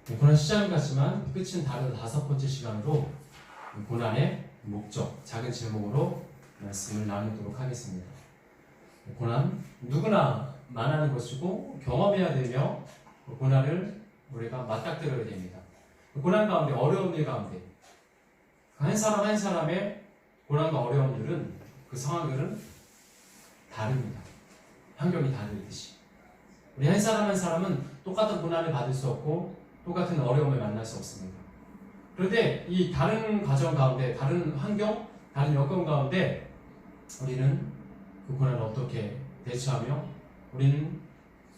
고난 시작은 같지만 끝은 다른 5번째 시간으로 고난의 목적, 작은 제목으로 말씀을 나누도록 하겠습니다. 고난 누구나 만나는 것이고 경험해야 되며 고난을 우리가 맞닥뜨려야 됩니다. 고난 가운데, 어려운 일 가운데 한 사람 한 사람의 고난과 어려움들은, 그 상황들은 다릅니다. 환경이 다르듯이 우리 한 사람 한 사람은 똑같은 고난을 받을 수 없고 똑같은 어려움을 만날 수 없습니다. 그런데 이 다른 과정 가운데, 다른 환경, 다른 여건 가운데 우리는 그 고난을 어떻게 대처하며 우리는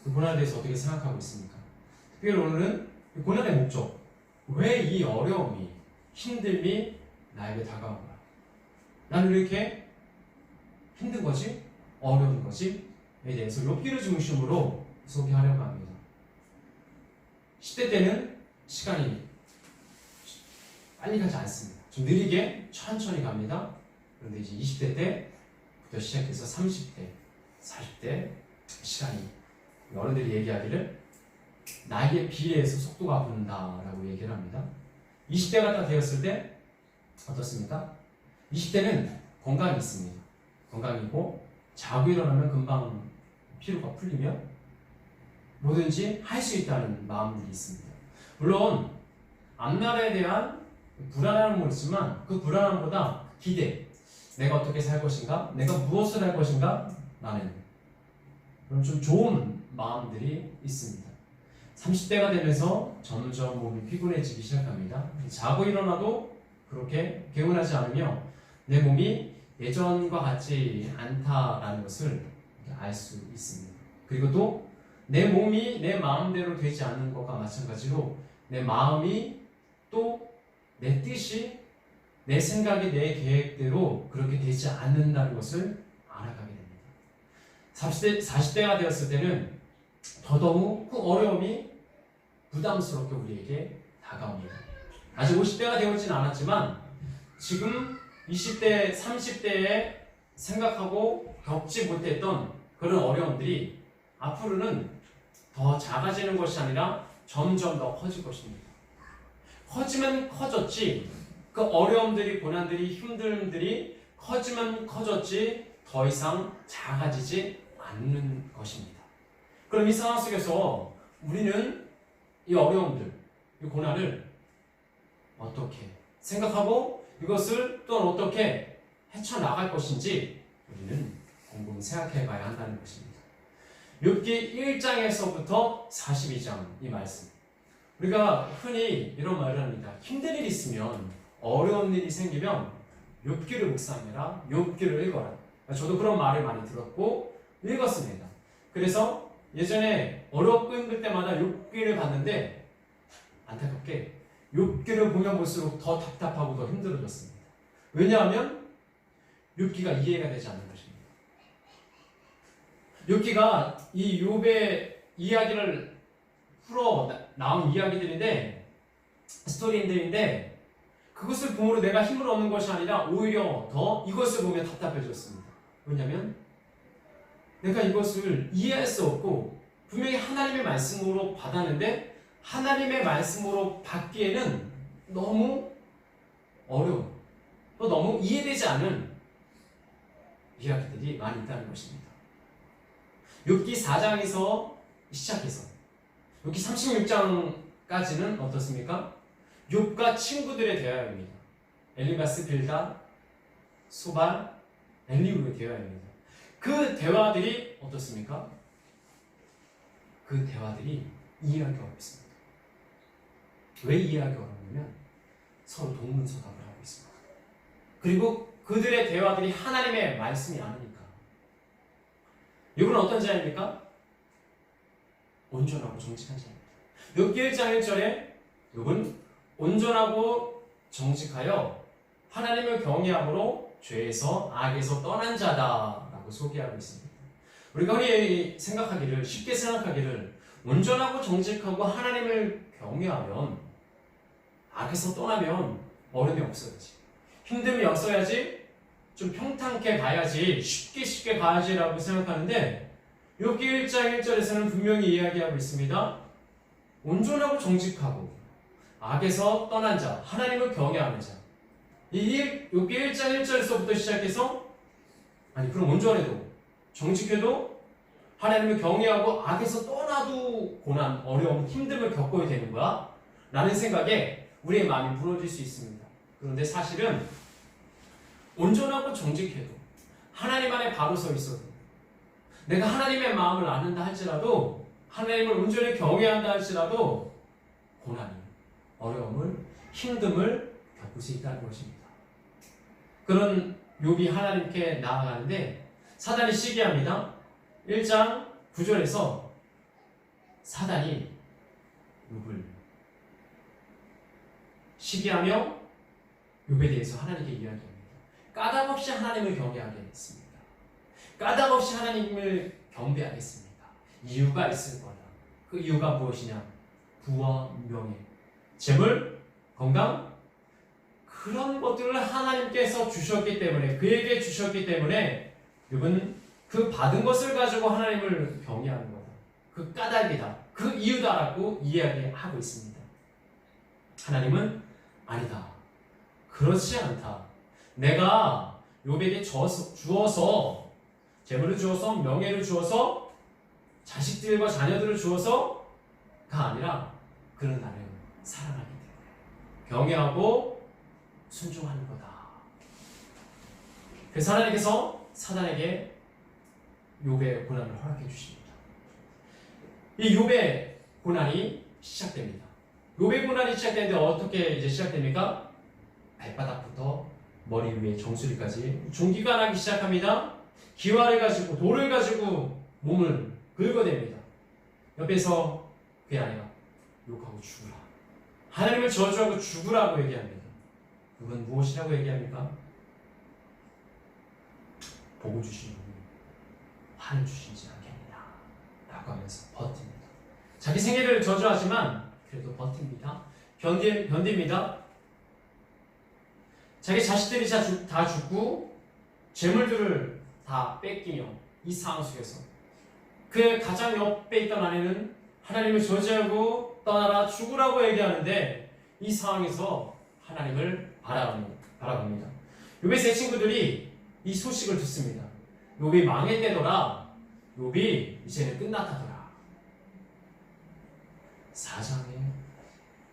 그 고난에 대해서 어떻게 생각하고 있습니까? 특별히 오늘은 고난의 목적, 왜 이 어려움이, 힘듦이 나에게 다가온 거야? 나는 왜 이렇게 힘든 거지? 어려운 거지? 에 대해서 욥기를 중심으로 소개하려고 합니다. 10대 때는 시간이 빨리 가지 않습니다. 좀 느리게 천천히 갑니다. 그런데 이제 20대 때부터 시작해서 30대, 40대 시간이, 어른들이 얘기하기를 나이에 비례해서 속도가 붙는다라고 얘기를 합니다. 20대가 다 되었을 때 어떻습니까? 20대는 건강이 있습니다. 건강이고 자고 일어나면 금방 피로가 풀리며 뭐든지 할 수 있다는 마음들이 있습니다. 물론 앞날에 대한 불안함은 있지만 그 불안함보다 기대, 내가 어떻게 살 것인가, 내가 무엇을 할 것인가, 나는 그런 좀 좋은 마음들이 있습니다. 30대가 되면서 점점 몸이 피곤해지기 시작합니다. 자고 일어나도 그렇게 개운하지 않으며 내 몸이 예전과 같지 않다라는 것을 알 수 있습니다. 그리고 또 내 몸이 내 마음대로 되지 않는 것과 마찬가지로 내 마음이 또 내 뜻이, 내 생각이, 내 계획대로 그렇게 되지 않는다는 것을 알아가게 됩니다. 40대가 되었을 때는 더더욱 그 어려움이 부담스럽게 우리에게 다가옵니다. 아직 50대가 되어있지는 않았지만 지금 20대, 30대에 생각하고 겪지 못했던 그런 어려움들이 앞으로는 더 작아지는 것이 아니라 점점 더 커질 것입니다. 커지면 커졌지, 그 어려움들이, 고난들이, 힘듦들이 커지면 커졌지 더 이상 작아지지 않는 것입니다. 그럼 이 상황 속에서 우리는 이 어려움들, 이 고난을 어떻게 생각하고 이것을 또한 어떻게 헤쳐나갈 것인지 우리는 곰곰이 생각해 봐야 한다는 것입니다. 욥기 1장에서부터 42장 이 말씀, 우리가 흔히 이런 말을 합니다. 힘든 일이 있으면, 어려운 일이 생기면 욥기를 묵상해라, 욥기를 읽어라. 저도 그런 말을 많이 들었고 읽었습니다. 그래서 예전에 어렵고 힘들 때마다 욥기를 봤는데 안타깝게 욥기를 보면 볼수록 더 답답하고 더 힘들어졌습니다. 왜냐하면 욥기가 이해가 되지 않는 것입니다. 욥기가 이 욥의 이야기를 풀어 나온 이야기들인데, 스토리인들인데, 그것을 보므로 내가 힘을 얻는 것이 아니라 오히려 더 이것을 보면 답답해졌습니다. 왜냐하면 내가 이것을 이해할 수 없고 분명히 하나님의 말씀으로 받았는데 하나님의 말씀으로 받기에는 너무 어려운, 또 너무 이해되지 않는 이야기들이 많이 있다는 것입니다. 욥기 4장에서 시작해서 욥기 36장까지는 어떻습니까? 욥과 친구들의 대화입니다. 엘리바스, 빌닷, 소발, 엘리후의 대화입니다. 그 대화들이 어떻습니까? 그 대화들이 이해하기 어렵습니다. 왜 이해하기 어렵냐면 서로 동문서답을 하고 있습니다. 그리고 그들의 대화들이 하나님의 말씀이 아니니까. 욥은 어떤 자입니까? 온전하고 정직한 자입니다. 욥기 1장 1절에 욥은 온전하고 정직하여 하나님을 경외함으로 죄에서, 악에서 떠난 자다라고 소개하고 있습니다. 우리가 흔히 생각하기를, 쉽게 생각하기를, 온전하고 정직하고 하나님을 경외하면, 악에서 떠나면 어려움이 없어야지, 힘듦이 없어야지, 좀 평탄하게 가야지, 쉽게 가야지라고 생각하는데 욥기 1장 1절에서는 분명히 이야기하고 있습니다. 온전하고 정직하고 악에서 떠난 자, 하나님을 경외하는 자. 이 욥기 1장 1절에서부터 시작해서 그럼 온전해도 정직해도 하나님을 경외하고 악에서 떠나도 고난, 어려움, 힘듦을 겪어야 되는 거야? 라는 생각에 우리의 마음이 무너질 수 있습니다. 그런데 사실은 온전하고 정직해도 하나님 안에 바로 서 있어도 내가 하나님의 마음을 아는다 할지라도 하나님을 온전히 경외한다 할지라도 고난이, 어려움을, 힘듦을 겪을 수 있다는 것입니다. 그런 욥이 하나님께 나아가는데 사단이 시기합니다. 1장 9절에서 사단이 욥을 시기하며 욥에 대해서 하나님께 이야기합니다. 까닭없이 하나님을 경외하게 했습니다. 까닭없이 하나님을 경배하겠습니다. 이유가 있을 거다. 그 이유가 무엇이냐? 부와 명예, 재물, 건강, 그런 것들을 하나님께서 주셨기 때문에, 그에게 주셨기 때문에 욥은 그 받은 것을 가지고 하나님을 경외하는 거다. 그 까닭이다. 그 이유다라고 이야기하고 있습니다. 하나님은 아니다. 그렇지 않다. 내가 욥에게 주어서 재물을 주어서 명예를 주어서 자식들과 자녀들을 주어서가 아니라 그는 나를 사랑하기 때문에 경외하고 순종하는 거다. 그래서 하나님께서 사단에게 욥의 고난을 허락해 주십니다. 이 욥의 고난이 시작됩니다. 욥의 고난이 시작되는데 어떻게 이제 시작됩니까? 발바닥부터 머리 위에 정수리까지 종기가 나기 시작합니다. 기와를 가지고 돌을 가지고 몸을 긁어댑니다. 옆에서 그의 아내가 욕하고 죽으라. 하나님을 저주하고 죽으라고 얘기합니다. 그건 무엇이라고 얘기합니까? 복을 주시는 분이 화를 주시지 않겠느냐 라고 하면서 버팁니다. 자기 생애를 저주하지만 그래도 버팁니다. 견딥니다. 자기 자식들이 다 죽고 재물들을 다 뺏기며 이 상황 속에서 그의 가장 옆에 있던 아내는 하나님을 저주하고 떠나라 죽으라고 얘기하는데 이 상황에서 하나님을 바라봅니다. 욥의 세 친구들이 이 소식을 듣습니다. 욥이 망했대더라. 욥이 이제는 끝났다더라. 4장에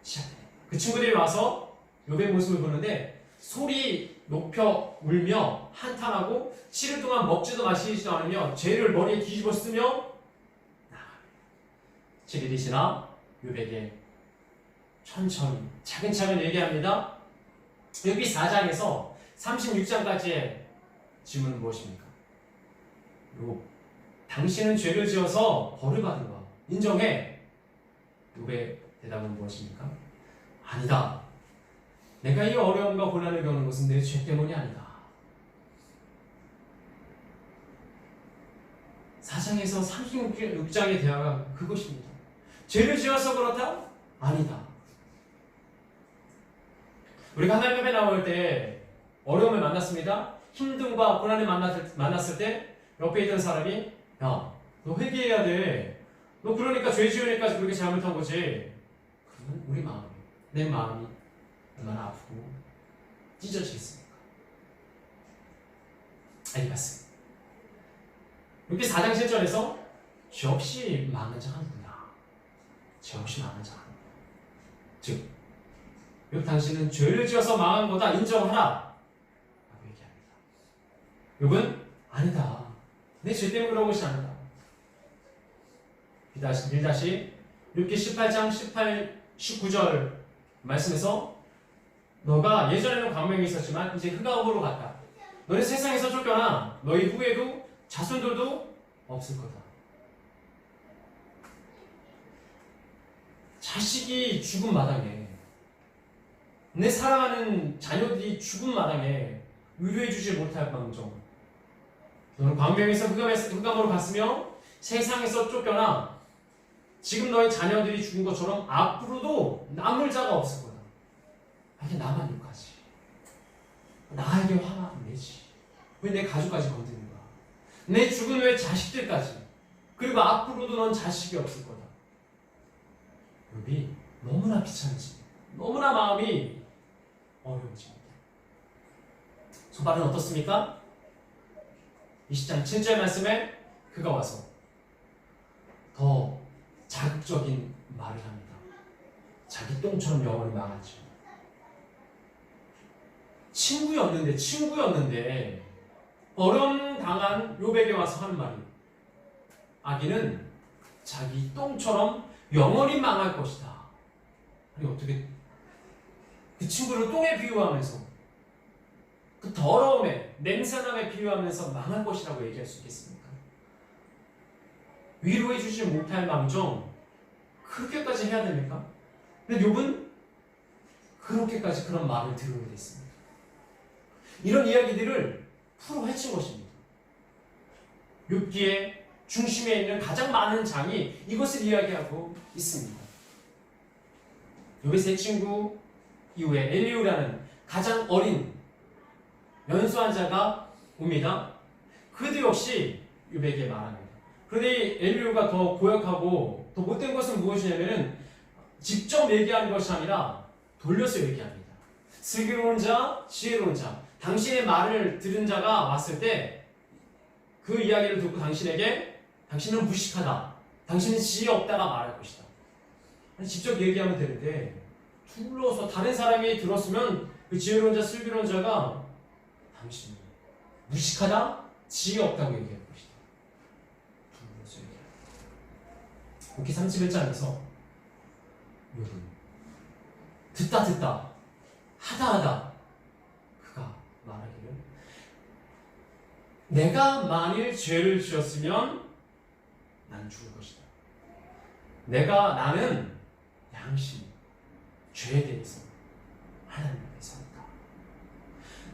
시작됩니다. 그 친구들이 와서 욥의 모습을 보는데 소리 높여 울며 한탄하고 7일 동안 먹지도 마시지도 않으며 죄를 머리에 뒤집어 쓰며 나갑니다. 7일이 지나 욥에게 천천히 차근차근 얘기합니다. 욥기 4장에서 36장까지의 질문은 무엇입니까? 욥, 당신은 죄를 지어서 벌을 받은 것 인정해. 욥의 대답은 무엇입니까? 아니다. 내가 이 어려움과 고난을 겪는 것은 내 죄 때문이 아니다. 4장에서 36장의 대화가 그것입니다. 죄를 지어서 그렇다? 아니다. 우리가 하나님 앞에 나올 때 어려움을 만났습니다. 힘듦과 고난을 만났을 때 옆에 있던 사람이 야, 너 회개해야 돼. 너 그러니까 죄 지으니까 그렇게 잘못한 거지. 그러면 우리 마음이, 내 마음이 얼마나 아프고 찢어지겠습니까? 알겠습니다. 이렇게 4장 7절에서 죄 없이 망한 자가 누구냐? 죄 없이 망한 자가 누구냐? 즉, 욥 당신은 죄를 지어서 망한 거다 인정하라 라고 얘기합니다. 욥은 아니다. 내 죄 때문에 그런 것이 아니다. 다시 욥기 18장 19절 말씀에서 너가 예전에는 광명이 있었지만 이제 흑암으로 갔다. 너는 세상에서 쫓겨나 너희 후에도 자손들도 없을 거다. 자식이 죽은 마당에 내 사랑하는 자녀들이 죽은 마당에 위로해주지 못할 망정 너는 광명에서 흑암으로 갔으며 세상에서 쫓겨나 지금 너의 자녀들이 죽은 것처럼 앞으로도 남을 자가 없을 거다. 이게 나만 욕하지. 나에게 화가 안 내지. 왜 내 가족까지 건드는 거야? 내 죽은 후에 자식들까지. 그리고 앞으로도 넌 자식이 없을 거다. 욥이 너무나 귀찮지. 너무나 마음이 어려워집니다. 소발은 어떻습니까? 20장 7절 말씀에 그가 와서 더 자극적인 말을 합니다. 자기 똥처럼 영혼이 망하죠. 친구였는데 어려움 당한 욥에게 와서 하는 말이, 아기는 자기 똥처럼 영원히 망할 것이다. 아니 어떻게 그 친구를 똥에 비유하면서 그 더러움에 냄새남에 비유하면서 망할 것이라고 얘기할 수 있겠습니까? 위로해 주지 못할 망정 그렇게까지 해야 됩니까? 근데 욥은 그렇게까지 그런 말을 들으게 됐습니다. 이런 이야기들을 풀어 헤친 것입니다. 욥기의 중심에 있는 가장 많은 장이 이것을 이야기하고 있습니다. 욥의 세 친구 이후에 엘리후라는 가장 어린 연수한 자가 옵니다. 그도 역시 욥에게 말합니다. 그런데 엘리후가 더 고약하고 더 못된 것은 무엇이냐면은 직접 얘기하는 것이 아니라 돌려서 얘기합니다. 슬기로운 자, 지혜로운 자, 당신의 말을 들은 자가 왔을 때 그 이야기를 듣고 당신에게 당신은 무식하다, 당신은 지혜 없다가 말할 것이다. 아니, 직접 얘기하면 되는데 둘러서 다른 사람이 들었으면 그 지혜로운 자, 슬기로운 자가 당신은 무식하다, 지혜 없다고 얘기할 것이다. 둘러서 얘기합니다. 욥기 31장에서 욥은 듣다 하다 그가 말하기를, 내가 만일 죄를 지었으면 난 죽을 것이다. 나는 양심, 죄에 대해서 하나님 앞에 서 있다.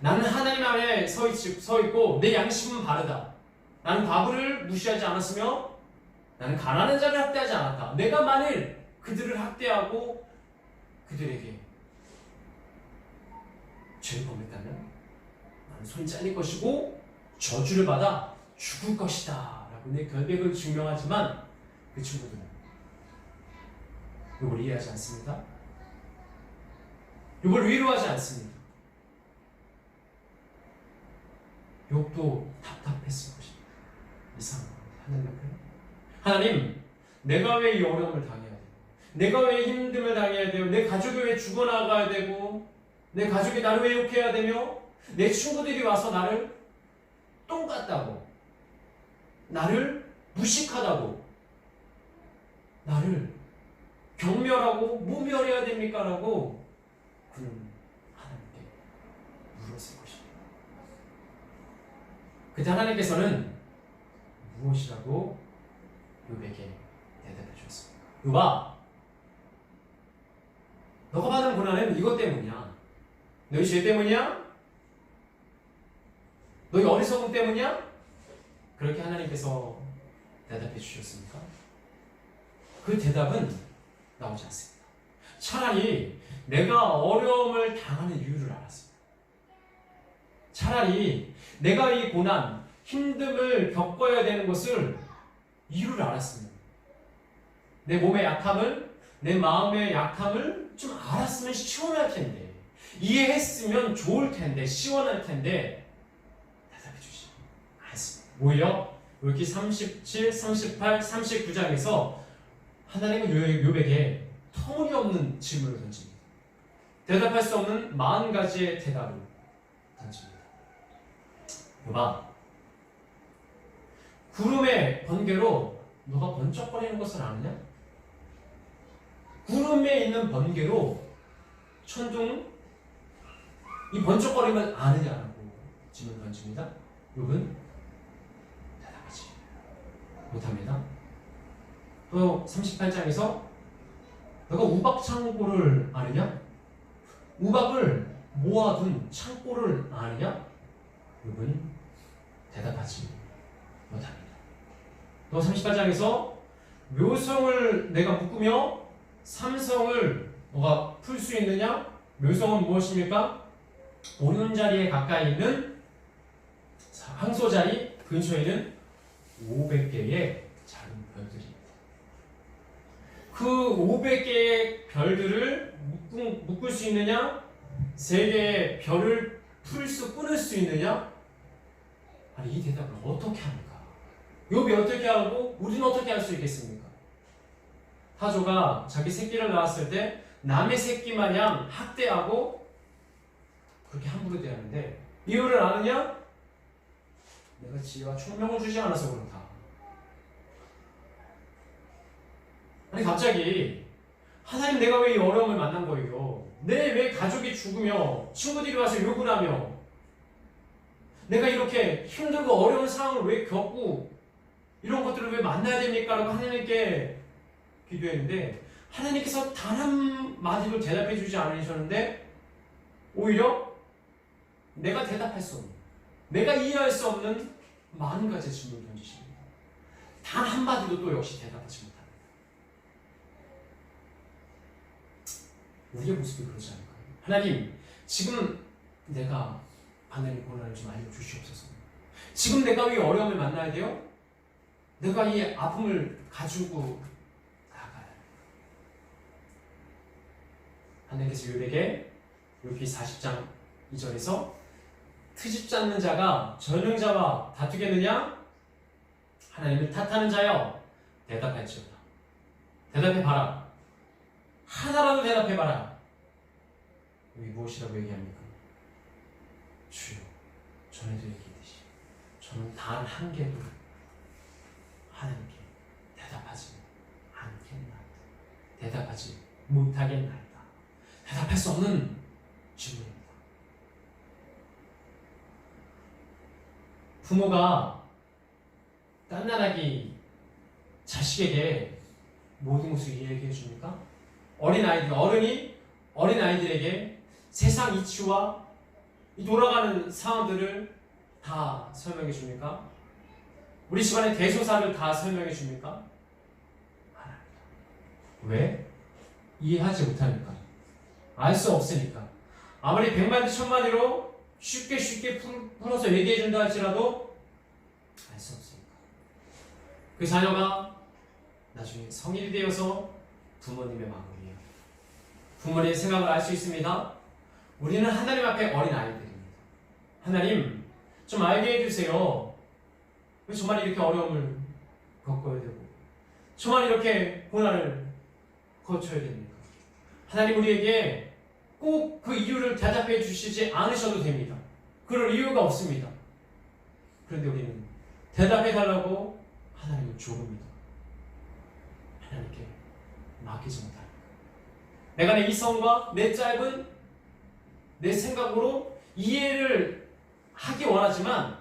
나는 하나님 안에 서 있고 내 양심은 바르다. 나는 과부를 무시하지 않았으며 나는 가난한 자를 학대하지 않았다. 내가 만일 그들을 학대하고 그들에게 죄를 범했다면 나는 손이 잘릴 것이고 저주를 받아 죽을 것이다 라고 내 결백을 증명하지만 그 친구들은 욥을 이해하지 않습니다. 욥을 위로하지 않습니다. 욥도 답답했을 것입니다. 이상한 하나님, 내가 왜 이 어려움을 당해야 되고, 내가 왜 힘듦을 당해야 되고, 내 가족이 왜 죽어나가야 되고, 내 가족이 나를 왜 욕해야 되며, 내 친구들이 와서 나를 똥 같다고, 나를 무식하다고, 나를 경멸하고 무멸해야 됩니까? 라고 그는 하나님께 물었을 것입니다. 그때 하나님께서는 무엇이라고 욥에게 대답해 주셨습니다. 욥아, 너가 받은 고난은 이것 때문이야. 너희 죄 때문이야? 너희 어리석음 때문이야? 그렇게 하나님께서 대답해 주셨습니까? 그 대답은 나오지 않습니다. 차라리 내가 어려움을 당하는 이유를 알았습니다. 차라리 내가 이 고난, 힘듦을 겪어야 되는 것을 이유를 알았습니다. 내 몸의 약함을, 내 마음의 약함을 좀 알았으면 시원할 텐데, 이해했으면 좋을 텐데, 시원할 텐데 대답해 주지 않습니다. 오히려 욥기 37, 38, 39장에서 하나님은 욥에게 터무니없는 질문을 던집니다. 대답할 수 없는 40가지의 대답을 던집니다. 욥아, 구름의 번개로 너가 번쩍거리는 것을 아느냐? 구름에 있는 번개로 천둥 이 번쩍거림을 아느냐라고 질문 던집니다. 욥은 대답하지 못합니다. 또 38장에서 너가 우박 창고를 아느냐? 우박을 모아둔 창고를 아느냐? 욥은 대답하지 못합니다. 또 38장에서 묘성을 내가 묶으며 삼성을 너가 풀 수 있느냐? 묘성은 무엇입니까? 오는 자리에 가까이 있는 황소자리 근처에 있는 500개의 작은 별들입니다. 그 500개의 별들을 묶을 수 있느냐? 세 개의 별을 끊을 수 있느냐? 아니, 이 대답을 어떻게 합니까? 욥이 어떻게 하고 우리는 어떻게 할 수 있겠습니까? 타조가 자기 새끼를 낳았을 때 남의 새끼 마냥 학대하고 그렇게 함부로 대하는데 이유를 아느냐? 내가 지혜와 총명을 주지 않아서 그렇다. 아니, 갑자기 하나님, 내가 왜 이 어려움을 만난 거예요? 내 왜 가족이 죽으며 친구들이 와서 욕을 하며 내가 이렇게 힘들고 어려운 상황을 왜 겪고 이런 것들을 왜 만나야 됩니까? 라고 하나님께 기도했는데 하나님께서 단 한마디도 대답해 주지 않으셨는데 오히려 내가 대답할 수 없는, 내가 이해할 수 없는 많은 가지 질문을 던지십니다. 단 한마디도 또 역시 대답하지 못합니다. 우리의 모습이 그러지 않을까요? 하나님, 지금 내가 받는 이 고난을 좀 알려주시옵소서. 지금 내가 이 어려움을 만나야 돼요? 내가 이 아픔을 가지고 나가야 돼요. 하나님께서 욥에게 욥기 40장 2절에서 트집 잡는 자가 전능자와 다투겠느냐? 하나님을 탓하는 자여 대답할지어다. 대답해봐라. 하나라도 대답해봐라. 여기 무엇이라고 얘기합니까? 주여, 전에도 얘기했듯이 저는 단 한 개도 하나님께 대답하지 않겠나이다. 대답하지 못하겠나이다. 대답할 수 없는 질문입니다. 부모가 딴나라기 자식에게 모든 것을 이야기해 줍니까? 어른이 어린아이들에게 세상 이치와 이 돌아가는 상황들을 다 설명해 줍니까? 우리 집안의 대소사를 다 설명해 줍니까? 안 합니다. 왜? 이해하지 못하니까. 알 수 없으니까. 아무리 100마디 1000마디로 쉽게 풀어서 얘기해 준다 할지라도 알 수 없으니까. 그 자녀가 나중에 성인이 되어서 부모님의 마음을 이해하고 부모님의 생각을 알 수 있습니다. 우리는 하나님 앞에 어린 아이들입니다. 하나님, 좀 알게 해주세요. 왜 저만 이렇게 어려움을 겪어야 되고 저만 이렇게 고난을 거쳐야 됩니까? 하나님, 우리에게 꼭 그 이유를 대답해 주시지 않으셔도 됩니다. 그럴 이유가 없습니다. 그런데 우리는 대답해 달라고 하나님을 조릅니다. 하나님께 맡기지 못합니다. 내가 내 이성과 내 짧은 내 생각으로 이해를 하기 원하지만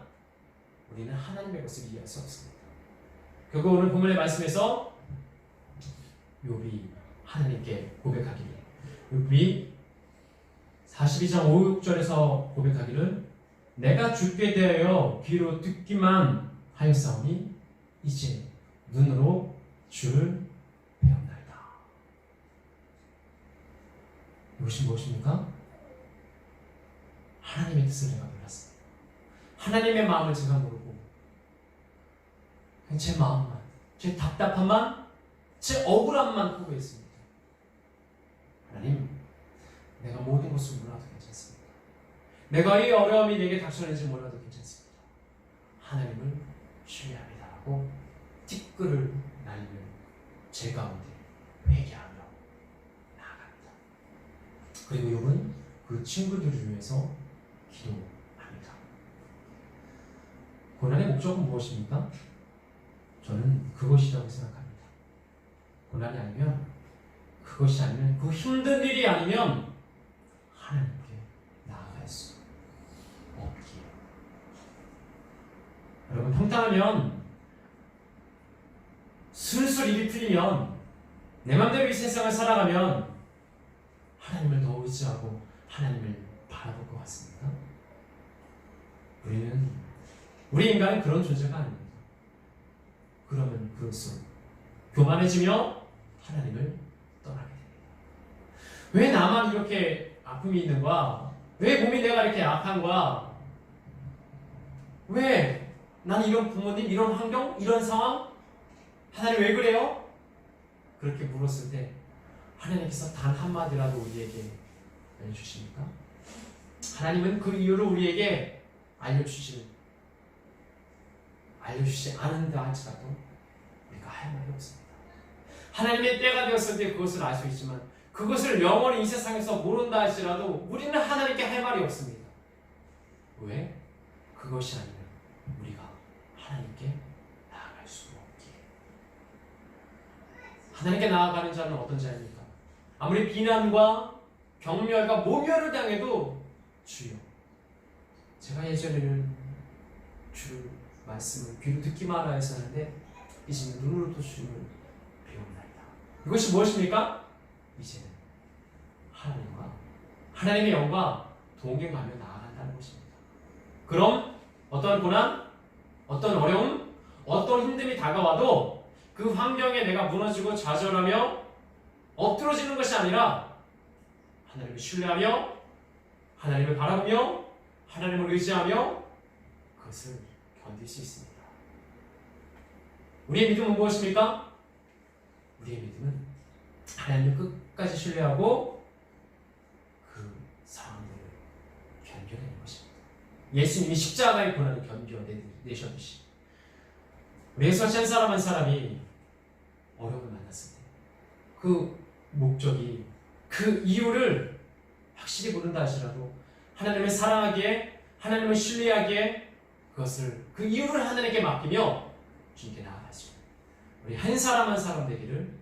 우리는 하나님의 것을 이해할 수 없습니다. 결국 오늘 본문의 말씀에서 욥이 하나님께 고백하기를, 욥이 42장 5, 6절에서 고백하기를 내가 죽게 되어 귀로 듣기만 하였사오니 이제 눈으로 주를 배웠나이다. 이것이 무엇입니까? 하나님의 뜻을 내가 몰랐습니다. 하나님의 마음을 제가 모르고 제 마음만, 제 답답함만, 제 억울함만 보고 있습니다. 하나님, 내가 모든 것을 몰라도 괜찮습니다. 내가 이 어려움이 내게 닥쳐는지 몰라도 괜찮습니다. 하나님을 신뢰합니다 하고 티끌을 날리며 제 가운데 회개하며 나아갑니다. 그리고 욥은 그 친구들을 위해서 기도합니다. 고난의 목적은 무엇입니까? 저는 그것이라고 생각합니다. 고난이 아니면, 그것이 아니면, 그 힘든 일이 아니면 하나님께 나아갈 수 없기에. 여러분, 평탄하면, 슬슬 일이 풀리면, 내 맘대로 이 세상을 살아가면 하나님을 더 의지하고 하나님을 바라볼 것 같습니까? 우리 인간은 그런 존재가 아닙니다. 그러면 그럴수록 교만해지며 하나님을 떠나게 됩니다. 왜 나만 이렇게 아픔이 있는가? 왜 몸이 내가 이렇게 약한가? 왜 나는 이런 부모님, 이런 환경, 이런 상황? 하나님 왜 그래요? 그렇게 물었을 때 하나님께서 단 한마디라도 우리에게 알려주십니까? 하나님은 그 이유를 우리에게 알려주지 않은다 할지라도 우리가 할 말이 없습니다. 하나님의 때가 되었을 때 그것을 알 수 있지만 그것을 영원히 이 세상에서 모른다 할지라도 우리는 하나님께 할 말이 없습니다. 왜? 그것이 아니면 우리가 하나님께 나아갈 수 없기에. 하나님께 나아가는 자는 어떤 자입니까? 아무리 비난과 경멸과 모멸을 당해도 주여, 제가 예전에는 주를 말씀을 귀로 듣기만 하라 했었는데 이제는 눈으로도 주를 배웁나이다. 이것이 무엇입니까? 이제는 하나님과 하나님의 영과 동행하며 나아간다는 것입니다. 그럼 어떤 고난, 어떤 어려움, 어떤 힘듦이 다가와도 그 환경에 내가 무너지고 좌절하며 엎드러지는 것이 아니라 하나님을 신뢰하며 하나님을 바라보며 하나님을 의지하며 그것을 견딜 수 있습니다. 우리의 믿음은 무엇입니까? 우리의 믿음은 하나님을 끝까지 신뢰하고 그 상황들을 견뎌내는 것입니다. 예수님이 십자가의 고난을 견뎌내셨듯이 우리에서 한 사람 한 사람이 어려움을 만났을 때 그 목적이, 그 이유를 확실히 모른다 하시라도 하나님을 사랑하기에, 하나님을 신뢰하기에 그 이유를 하나님께 맡기며 주님께 나아갈 수 있는 우리 한 사람 한 사람 되기를